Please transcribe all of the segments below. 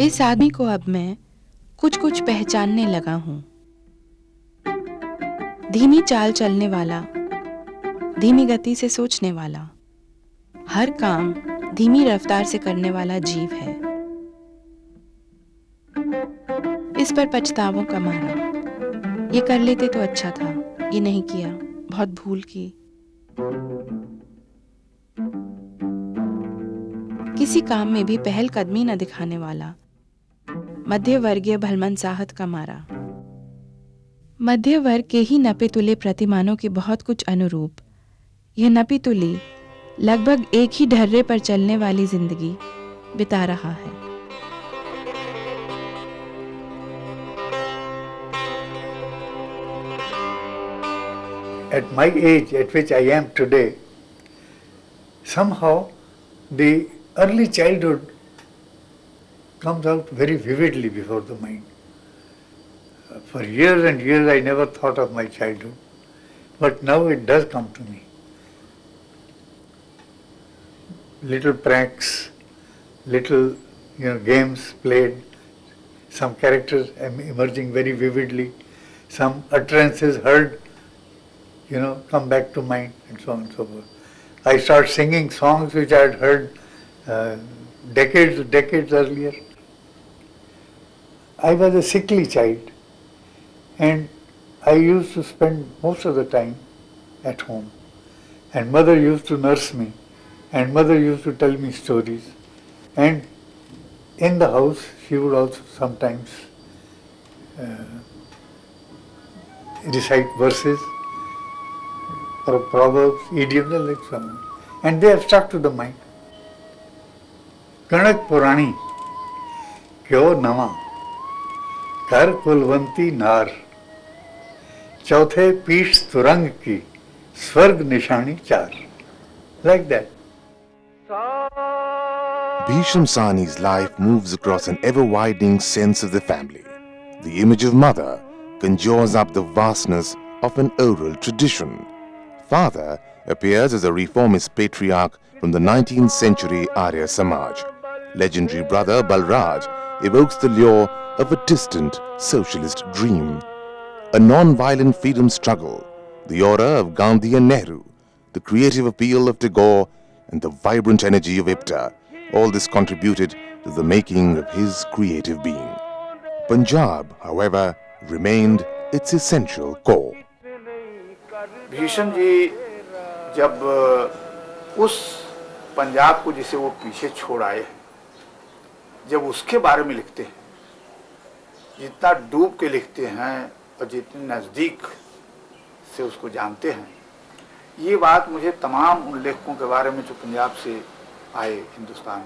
इस आदमी को अब मैं कुछ कुछ पहचानने लगा हूं। धीमी चाल चलने वाला, धीमी गति से सोचने वाला, हर काम धीमी रफ्तार से करने वाला जीव है। इस पर पछतावों का मारा। ये कर लेते तो अच्छा था, ये नहीं किया, बहुत भूल की। किसी काम में भी पहल कदमी न दिखाने वाला, मध्य वर्गीय भलमनसाहत का मारा। मध्य वर्ग के ही नपे तुले प्रतिमानों के बहुत कुछ अनुरूप यह नपी तुली लगभग एक ही ढर्रे पर चलने वाली जिंदगी बिता रहा है। At my age, at which I am today, somehow the early childhood comes out very vividly before the mind. For years and years I never thought of my childhood, but now it does come to me. Little pranks, little games played, some characters emerging very vividly, some utterances heard, come back to mind, and so on and so forth. I start singing songs which I had heard decades earlier. I was a sickly child, and I used to spend most of the time at home. And mother used to nurse me, and mother used to tell me stories. And in the house, she would also sometimes recite verses, or proverbs, idioms, like so on. And they have stuck to the mind. कणक पुराणी क्यों नवा कर कुलवंती नार चौथे पीठ तुरंग की स्वर्ग निशानी चार. Like that. Bhisham Sahni's life moves across an ever-widening sense of the family. The image of mother conjures up the vastness of an oral tradition. Father appears as a reformist patriarch from the 19th century Arya Samaj. Legendary brother Balraj evokes the lure of a distant socialist dream. A non-violent freedom struggle, the aura of Gandhi and Nehru, the creative appeal of Tagore, and the vibrant energy of Ipta, all this contributed to the making of his creative being. Punjab, however, remained its essential core. Bhishma जी जब उस पंजाब को जिसे वो पीछे छोड़ आए, जब उसके बारे में लिखते हैं, जितना डूब के लिखते हैं और जितने नज़दीक से उसको जानते हैं, ये बात मुझे तमाम उन लेखकों के बारे में जो पंजाब से आए हिंदुस्तान,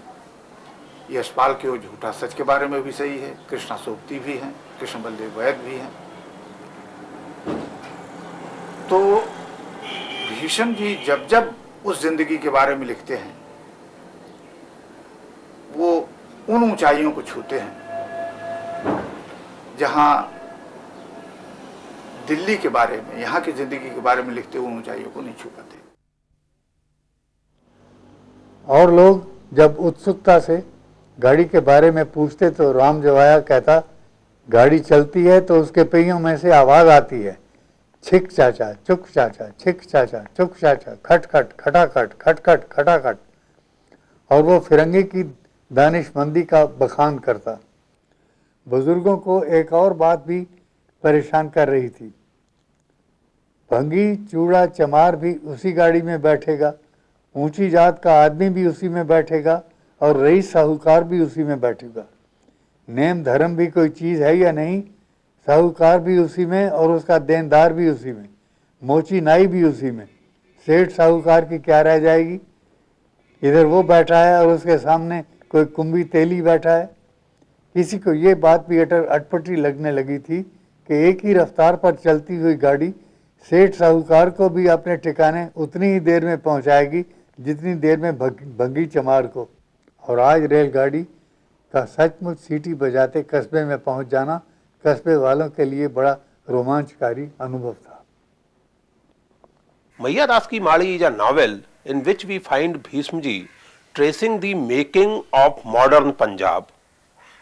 यशपाल के वो झूठा सच के बारे में भी सही है, कृष्णा सोबती भी हैं, कृष्ण बलदेव वैद भी हैं. तो भीषम जी जब जब उस जिंदगी के बारे में लिखते हैं, वो उन ऊंचाइयों को छूते हैं जहां दिल्ली के बारे में, यहाँ की जिंदगी के बारे में लिखते हुए ऊंचाइयों को नहीं छू पाते. और लोग जब उत्सुकता से गाड़ी के बारे में पूछते तो राम जवाया कहता, गाड़ी चलती है तो उसके पहियों में से आवाज आती है, छिक चाचा चुक चाचा, छिक चाचा चुक चाचा, खटखट खटाखट खटखट खटाखट. और वो फिरंगी की दानिशमंदी का बखान करता. बुजुर्गों को एक और बात भी परेशान कर रही थी. भंगी चूड़ा चमार भी उसी गाड़ी में बैठेगा, ऊंची जात का आदमी भी उसी में बैठेगा, और रईस साहूकार भी उसी में बैठेगा. नेम धर्म भी कोई चीज़ है या नहीं, साहूकार भी उसी में और उसका देनदार भी उसी में, मोची नाई भी उसी में. सेठ साहूकार की क्या रह जाएगी. इधर वो बैठा है और उसके सामने कोई कुंभी तेली बैठा है. किसी को ये बात भी अटपटी लगने लगी थी कि एक ही रफ्तार पर चलती हुई गाड़ी सेठ साहूकार को भी अपने ठिकाने उतनी ही देर में पहुंचाएगी जितनी देर में भंगी चमार को. और आज रेलगाड़ी का सचमुच सीटी बजाते कस्बे में पहुंच जाना कस्बे वालों के लिए बड़ा रोमांचकारी अनुभव था. मैया दास की माड़ी is a novel in which we find Bhisham ji tracing the making of modern Punjab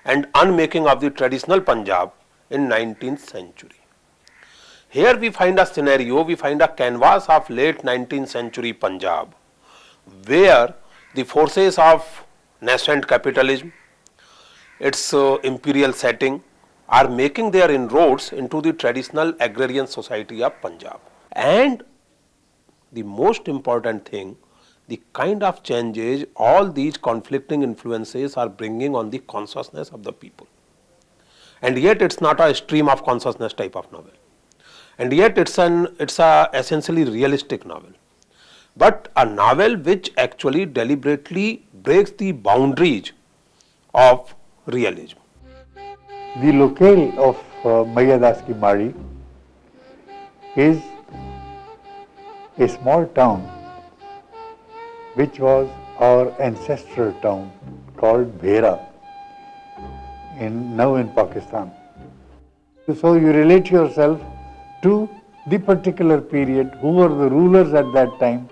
and unmaking of the traditional Punjab in 19th century. Here we find a scenario, we find a canvas of late 19th century Punjab, where the forces of nascent capitalism, its imperial setting, are making their inroads into the traditional agrarian society of Punjab. And the most important thing, the kind of changes all these conflicting influences are bringing on the consciousness of the people. And yet it's not a stream of consciousness type of novel. And yet it's a essentially realistic novel, but a novel which actually deliberately breaks the boundaries of realism. The locale of Maiya Das Ki Madi is a small town which was our ancestral town called Bhera, now in Pakistan. So you relate yourself to the particular period, who were the rulers at that time,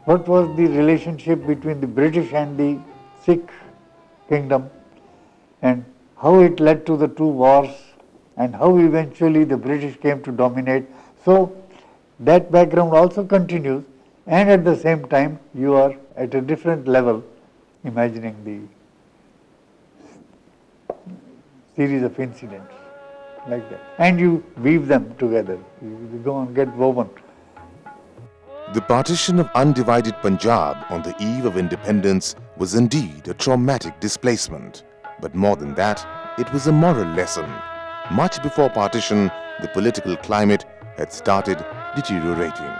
what was the relationship between the British and the Sikh kingdom, and how it led to the two wars, and how eventually the British came to dominate. So that background also continues, and at the same time you are at a different level imagining the series of incidents like that. And you weave them together, you go and get woven. The partition of undivided Punjab on the eve of independence was indeed a traumatic displacement. But more than that, it was a moral lesson. Much before partition, the political climate had started deteriorating.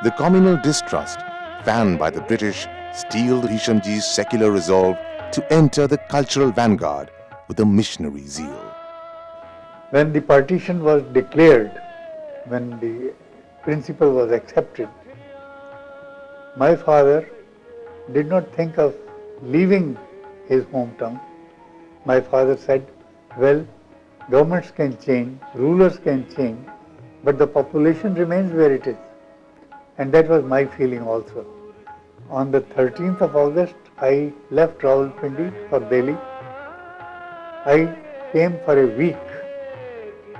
The communal distrust fanned by the British steeled Hishamji's secular resolve to enter the cultural vanguard with a missionary zeal. When the partition was declared, when the principle was accepted, my father did not think of leaving his hometown. My father said, well, governments can change, rulers can change, but the population remains where it is. And that was my feeling also. On the 13th of August, I left Rawalpindi for Delhi. I came for a week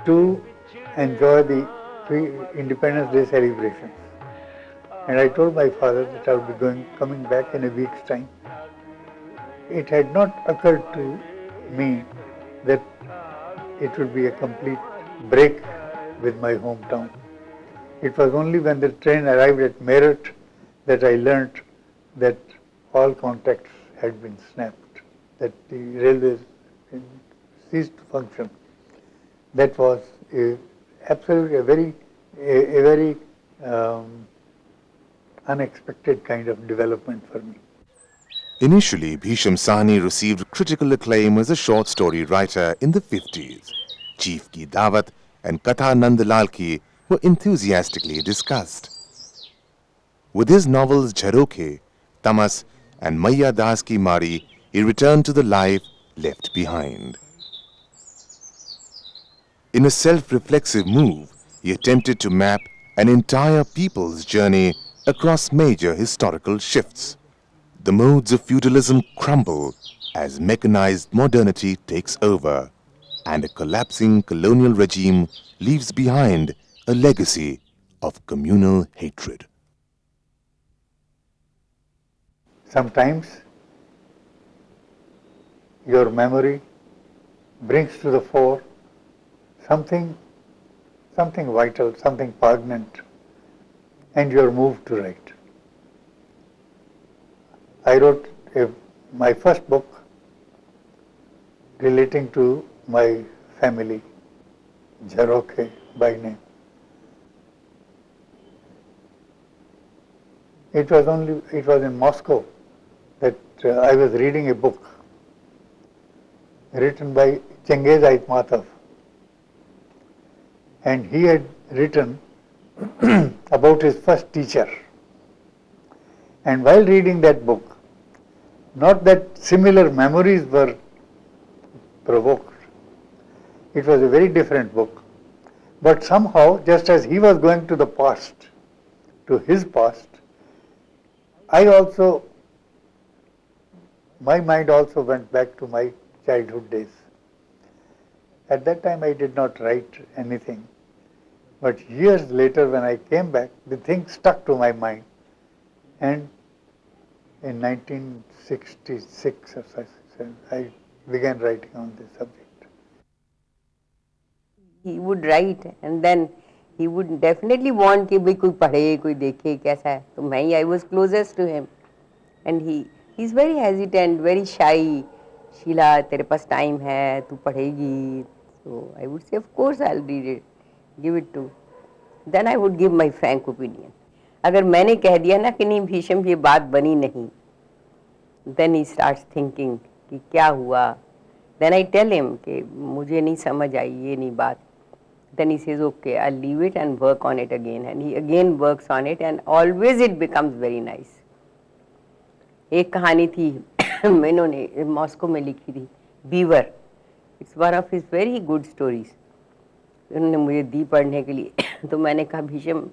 to enjoy the Independence Day celebrations. And I told my father that I would be coming back in a week's time. It had not occurred to me that it would be a complete break with my hometown. It was only when the train arrived at Meerut that I learnt that all contacts had been snapped, that the railways ceased to function. That was absolutely a very unexpected kind of development for me. Initially, Bhisham Sahni received critical acclaim as a short story writer in the 50s. Chief Ki Dawat and Katha Nandlal Ki were enthusiastically discussed. With his novels Jharoke, Tamas and Maiya Das Ki Madi, he returned to the life left behind. In a self-reflexive move, he attempted to map an entire people's journey across major historical shifts. The modes of feudalism crumble as mechanized modernity takes over, and a collapsing colonial regime leaves behind a legacy of communal hatred. Sometimes your memory brings to the fore something vital, something poignant, and you are moved to write. I wrote my first book relating to my family, Jharoke by name. It was in Moscow that I was reading a book written by Chengiz Aytmatov, and he had written about his first teacher. And while reading that book, not that similar memories were provoked. It was a very different book. But somehow, just as he was going to the past, to his past, my mind also went back to my childhood days. At that time I did not write anything. But years later when I came back, the thing stuck to my mind. And in 1966 or so, I began writing on this subject. He would write and then he would definitely want कि भाई कोई पढ़े, कोई देखे कैसा है. तो मैं I was closest to him. And he's very hesitant, very shy. Sheila, तेरे पास time है, तू पढ़ेगी. So I would say, of course I'll read it, give it to. Then I would give my frank opinion. अगर मैंने कह दिया ना कि नहीं भीषम ये बात बनी नहीं, then he starts thinking कि क्या हुआ. Then I tell him कि मुझे नहीं समझ आई ये नहीं बात. Then he says, okay, I'll leave it and work on it again. And he again works on it and always it becomes very nice. एक कहानी थी मैंने मॉस्को में लिखी थी, beaver. It's one of his very good stories. उन्होंने मुझे दी पढ़ने के लिए. तो मैंने कहा Bhishma,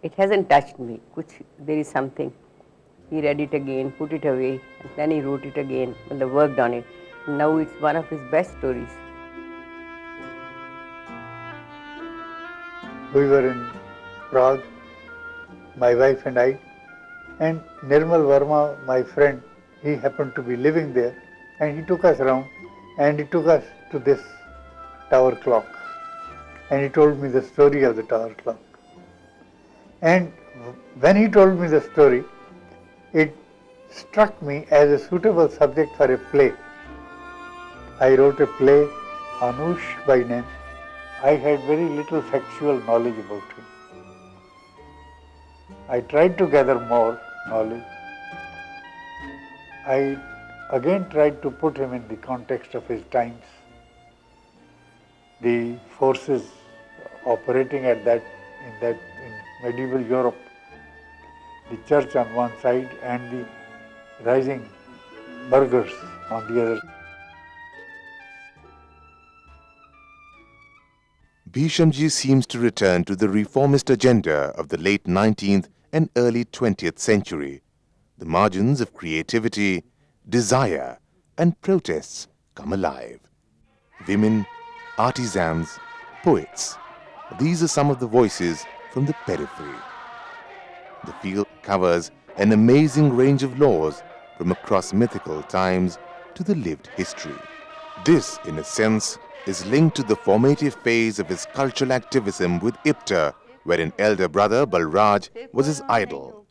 it hasn't touched me. कुछ there is something. He read it again, put it away, and then he wrote it again and worked on it. Now it's one of his best stories. We were in Prague, my wife and I, and Nirmal Verma, my friend, he happened to be living there, and he took us around, and he took us to this tower clock, and he told me the story of the tower clock. And when he told me the story, it struck me as a suitable subject for a play. I wrote a play, Anush by name. I had very little factual knowledge about him. I tried to gather more knowledge. I again tried to put him in the context of his times. The forces operating in medieval Europe, the church on one side and the rising burghers on the other. Bhishamji seems to return to the reformist agenda of the late 19th and early 20th century. The margins of creativity, desire and protests come alive. Women, artisans, poets, these are some of the voices from the periphery. The field covers an amazing range of laws from across mythical times to the lived history. This, in a sense, is linked to the formative phase of his cultural activism with IPTA, where an elder brother, Balraj, was his idol.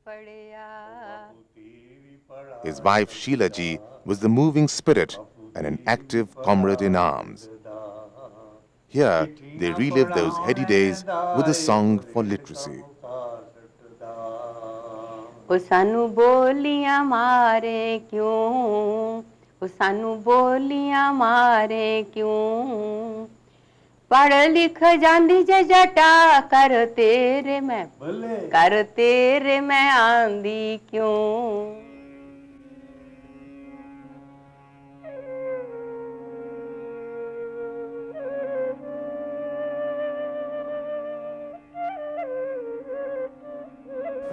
His wife, Sheilaji, was the moving spirit and an active comrade in arms. Here, they relive those heady days with a song for literacy. सानू बोलियां मारे क्यों, सानू बोलियां मारे क्यों, पढ़ लिख जांदी जे जटा कर तेरे मैं आंदी क्यों.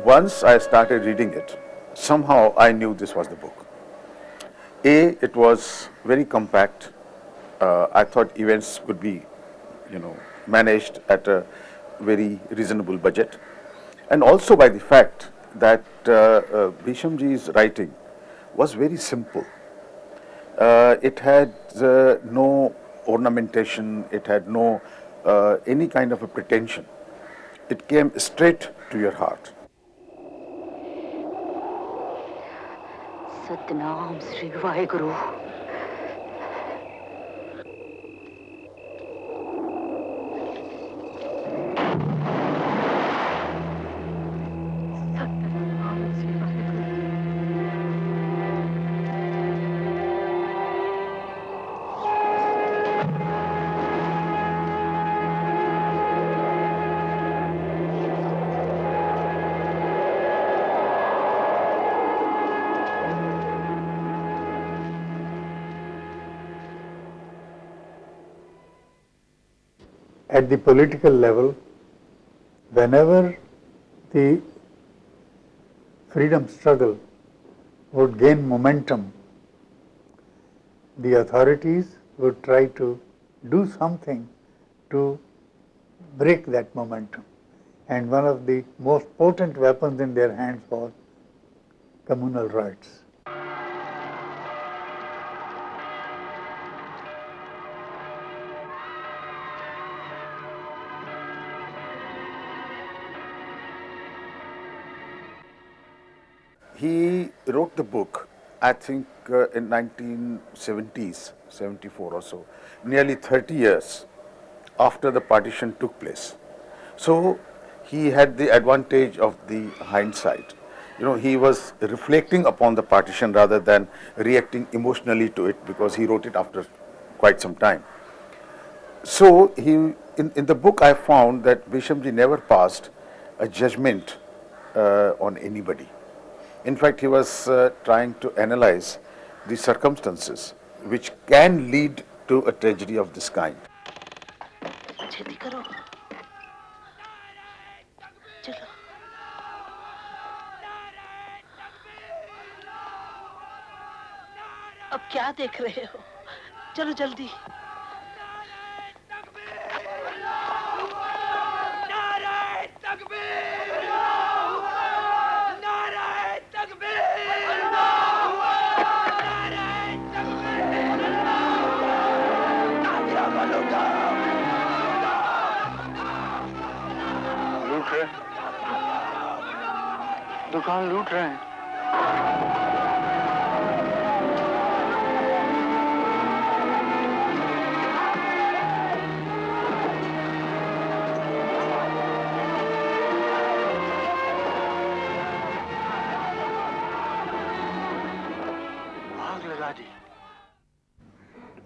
Once I started reading it, somehow I knew this was the book. It was very compact. I thought events could be, managed at a very reasonable budget, and also by the fact that Bhishamji's writing was very simple. It had no ornamentation. It had no any kind of a pretension. It came straight to your heart. Satnam Shri Waheguru. At the political level, whenever the freedom struggle would gain momentum, the authorities would try to do something to break that momentum. And one of the most potent weapons in their hands was communal riots. He wrote the book, I think, in 1970s, 74 or so, nearly 30 years after the partition took place. So he had the advantage of the hindsight. You know, he was reflecting upon the partition rather than reacting emotionally to it, because he wrote it after quite some time. So in the book I found that Bhishamji never passed a judgment on anybody. In fact, he was trying to analyze the circumstances which can lead to a tragedy of this kind. अब क्या देख रहे हो? चलो जल्दी। लूट रहे, दुकान लूट रहे हैं।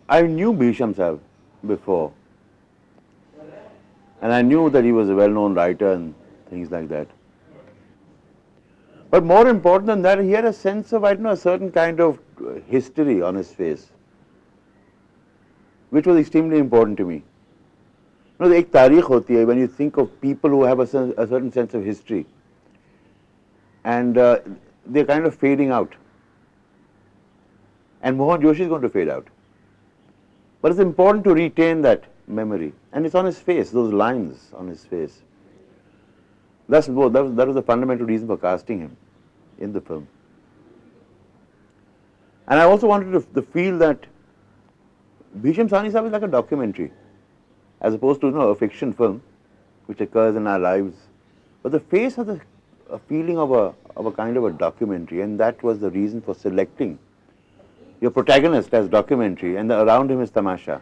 I knew Bhisham Sahib before, and I knew that he was a well-known writer and things like that. But more important than that, he had a sense of, I don't know, a certain kind of history on his face, which was extremely important to me. You know, एक तारीख होती है when you think of people who have a certain sense of history, and they're kind of fading out. And Mohan Joshi is going to fade out. But it's important to retain that memory. And it's on his face, those lines on his face. That was the fundamental reason for casting him in the film. And I also wanted to feel that Bhisham Sahni Sahib is like a documentary, as opposed to, you know, a fiction film which occurs in our lives. But the face has a feeling of a kind of a documentary, and that was the reason for selecting your protagonist as documentary, and around him is tamasha,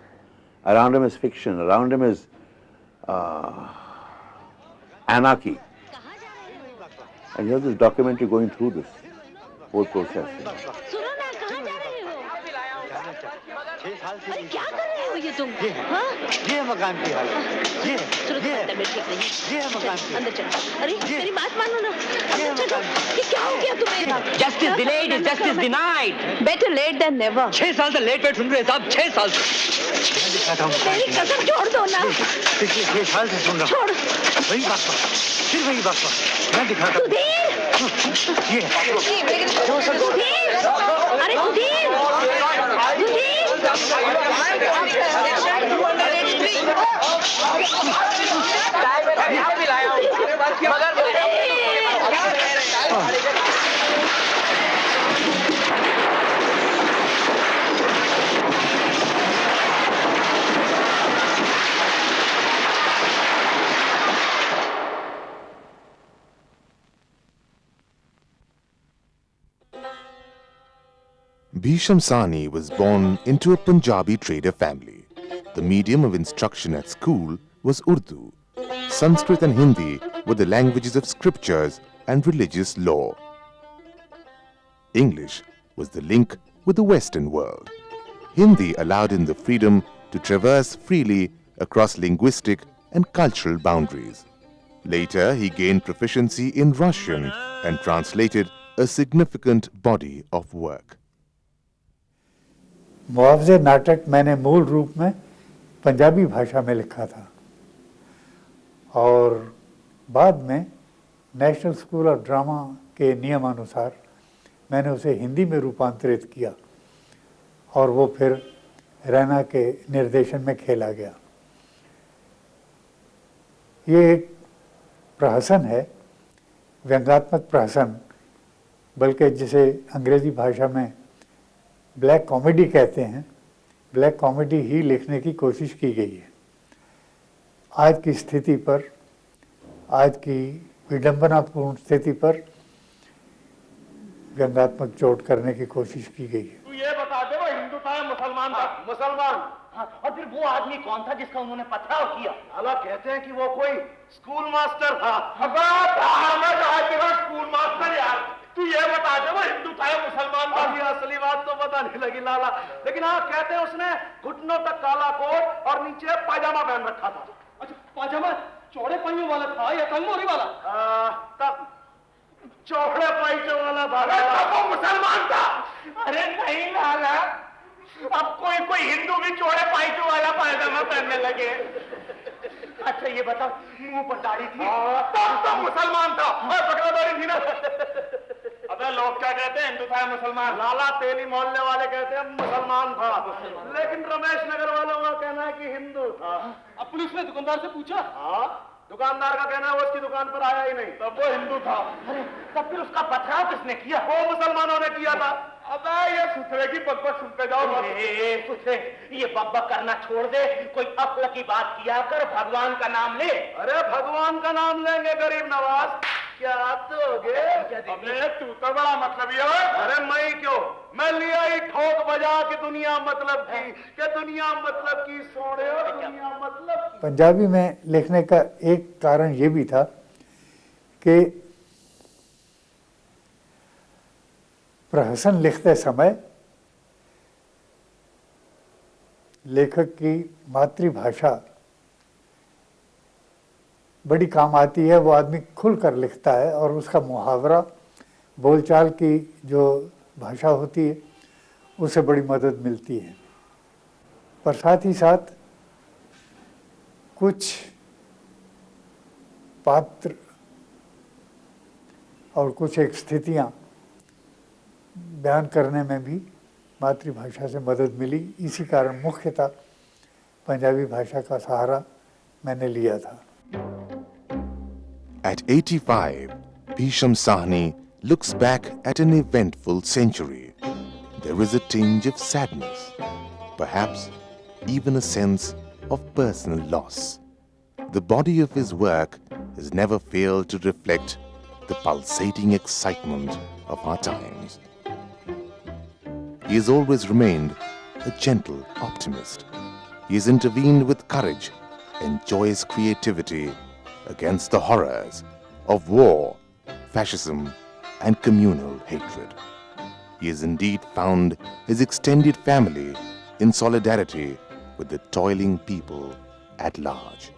around him is fiction, around him is anarchy. And here's this documentary going through this whole process. अरे क्या कर रहे हो ये तुम? हाँ? ये है मकान की हालत। ये है मकान की। अंदर चलो। अरे मेरी बात मानो ना। अंदर चलो। ये क्या हो गया तुम्हें? Justice delayed is justice denied. Better late than never. 6 साल से लेट वेट सुन रहे साहब, 6 साल से। मेरी कसम छोड़ दो ना। पिछले 6 साल से सुन रहा हूँ। छोड़। वही बात पर, फिर वही बात पर। मैं दिखाता हूँ। सुधीर। ये। सुधीर। अरे Sudhir. Bhisham Sahni was born into a Punjabi trader family. The medium of instruction at school was Urdu. Sanskrit and Hindi were the languages of scriptures and religious law. English was the link with the Western world. Hindi allowed him the freedom to traverse freely across linguistic and cultural boundaries. Later, he gained proficiency in Russian and translated a significant body of work. मुआवजे नाटक मैंने मूल रूप में पंजाबी भाषा में लिखा था और बाद में नेशनल स्कूल ऑफ ड्रामा के नियमानुसार मैंने उसे हिंदी में रूपांतरित किया और वो फिर रैना के निर्देशन में खेला गया। ये एक प्रहसन है, व्यंग्यात्मक प्रहसन, बल्कि जिसे अंग्रेजी भाषा में ब्लैक कॉमेडी कहते हैं, ब्लैक कॉमेडी ही लिखने की कोशिश की गई है। आज की स्थिति पर, आज की विडंबनापूर्ण स्थिति पर व्यंग्यात्मक चोट करने की कोशिश की गई है। तू ये बता दे वो हिंदू था या मुसलमान था? मुसलमान। हाँ, और फिर वो आदमी कौन था जिसका उन्होंने पथराव किया? अल्लाह कहते हैं कि वो कोई स्कूल मास्टर था। स्कूल मास्टर यार, तू ये बता दे वो हिंदू था या मुसलमान था? अभी असली बात तो पता नहीं लगी लाला, लेकिन हाँ कहते हैं उसने घुटनों तक काला कोट और नीचे पायजामा पहन रखा था। अच्छा, पायजामा चौड़े पहियों वाला था या तंगमोरी वाला? तब चौड़े पाइचों वाला था। तब वो मुसलमान था। अरे नहीं लाला, अब कोई हिंदू भी चौड़े पाइचों वाला पायजामा पहनने लगे। अच्छा ये बता, मुंह पर दाढ़ी थी? तब तो मुसलमान था। पकड़ा दाढ़ी थी ना? अबे लोग क्या कहते हैं, हिंदू था या मुसलमान? लाला तेली मोहल्ले वाले कहते हैं मुसलमान था, लेकिन रमेश नगर वालों का कहना है कि हिंदू था। अब पुलिस ने दुकानदार से पूछा? हाँ, दुकानदार का कहना है वो उसकी दुकान पर आया ही नहीं, तब वो हिंदू था। अरे तब फिर उसका पथराव किसने किया? वो मुसलमानों ने किया था। अबे ये सुथरे की बकबक सुनते जाओ। सुथरे ये बकबक करना छोड़ दे, कोई अक्ल की बात किया कर, भगवान का नाम ले। अरे भगवान का नाम लेंगे गरीब नवाज, क्या दोगे? अबे तू तो बड़ा मतलबी है। अरे मैं क्यों, मैं लिया ही ठोक बजा के दुनिया मतलब की, क्या दुनिया मतलब की सोने, दुनिया मतलब की। पंजाबी में लिखने का एक कारण ये भी था कि प्रहसन लिखते समय लेखक की मातृभाषा बड़ी काम आती है। वो आदमी खुलकर लिखता है और उसका मुहावरा, बोलचाल की जो भाषा होती है, उससे बड़ी मदद मिलती है। पर साथ ही साथ कुछ पात्र और कुछ एक स्थितियाँ बयान करने में भी मातृभाषा से मदद मिली। इसी कारण मुख्यतः पंजाबी भाषा का सहारा मैंने लिया था। At 85, Bhisham Sahni looks back at an eventful century. There is a tinge of sadness, perhaps even a sense of personal loss. The body of his work has never failed to reflect the pulsating excitement of our times. He has always remained a gentle optimist. He has intervened with courage and joyous creativity against the horrors of war, fascism, and communal hatred. He has indeed found his extended family in solidarity with the toiling people at large.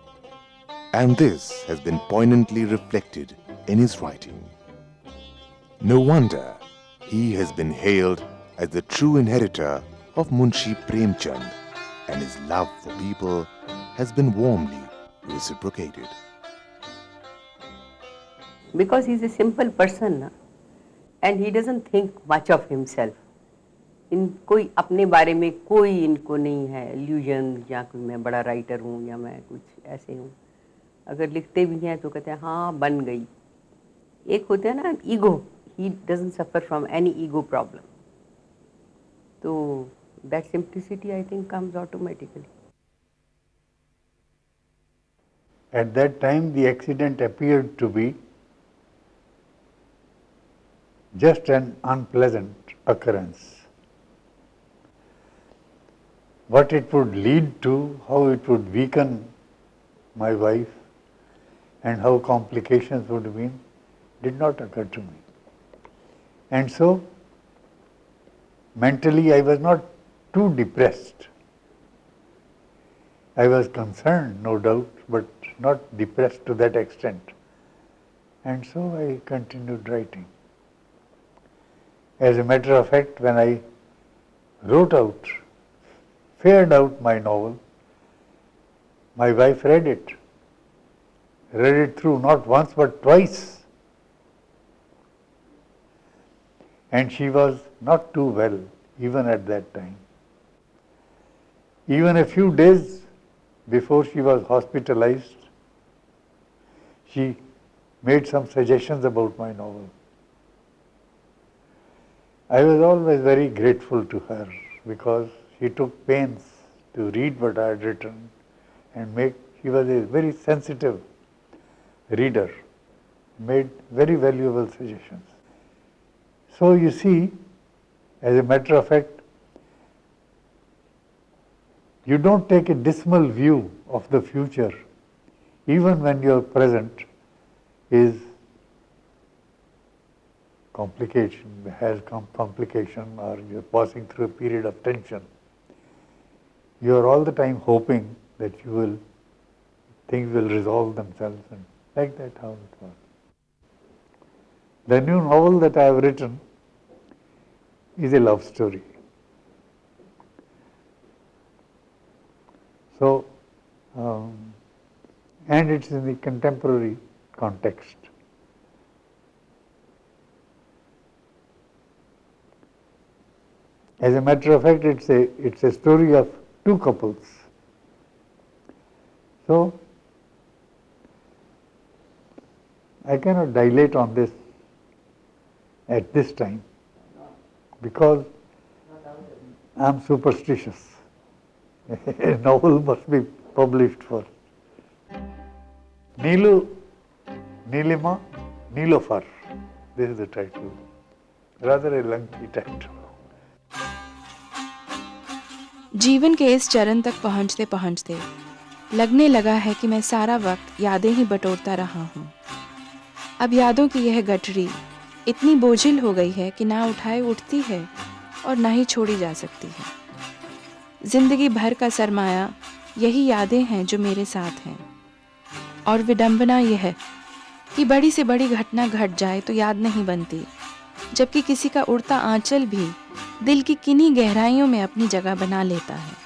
And this has been poignantly reflected in his writing. No wonder he has been hailed as the true inheritor of Munshi Premchand, and his love for people has been warmly reciprocated. Because he's a simple person na? And he doesn't think much of himself. इन कोई अपने बारे में कोई इनको नहीं है illusion, या कोई मैं बड़ा राइटर हूँ या मैं कुछ ऐसे हूँ। अगर लिखते भी हैं तो कहते हैं हाँ बन गई। एक होता है ना ego, he doesn't suffer from any ego problem. तो that simplicity I think comes automatically. At that time the accident appeared to be just an unpleasant occurrence. What it would lead to, how it would weaken my wife, and how complications would have been, did not occur to me. And so, mentally I was not too depressed. I was concerned, no doubt, but not depressed to that extent. And so I continued writing. As a matter of fact, when I fared out my novel, my wife read it through not once but twice. And she was not too well even at that time. Even a few days before she was hospitalized, she made some suggestions about my novel. I was always very grateful to her because she took pains to read what I had written and she was a very sensitive reader, made very valuable suggestions. So you see, as a matter of fact, you don't take a dismal view of the future even when your present is has complication, or you're passing through a period of tension. You're all the time hoping that things will resolve themselves, and like that how it was. The new novel that I have written is a love story. So, and it's in the contemporary context. As a matter of fact, it's a story of two couples. So, I cannot dilate on this at this time because I am superstitious. A novel must be published first. Neelu, Neelima, Neelofar. This is the title. Rather a lengthy title. जीवन के इस चरण तक पहुंचते पहुंचते लगने लगा है कि मैं सारा वक्त यादें ही बटोरता रहा हूं। अब यादों की यह गठरी इतनी बोझिल हो गई है कि ना उठाए उठती है और ना ही छोड़ी जा सकती है। जिंदगी भर का सरमाया यही यादें हैं जो मेरे साथ हैं। और विडंबना यह है कि बड़ी से बड़ी घटना घट जाए तो याद नहीं बनती, जबकि किसी का उड़ता आंचल भी दिल की किन्हीं गहराइयों में अपनी जगह बना लेता है।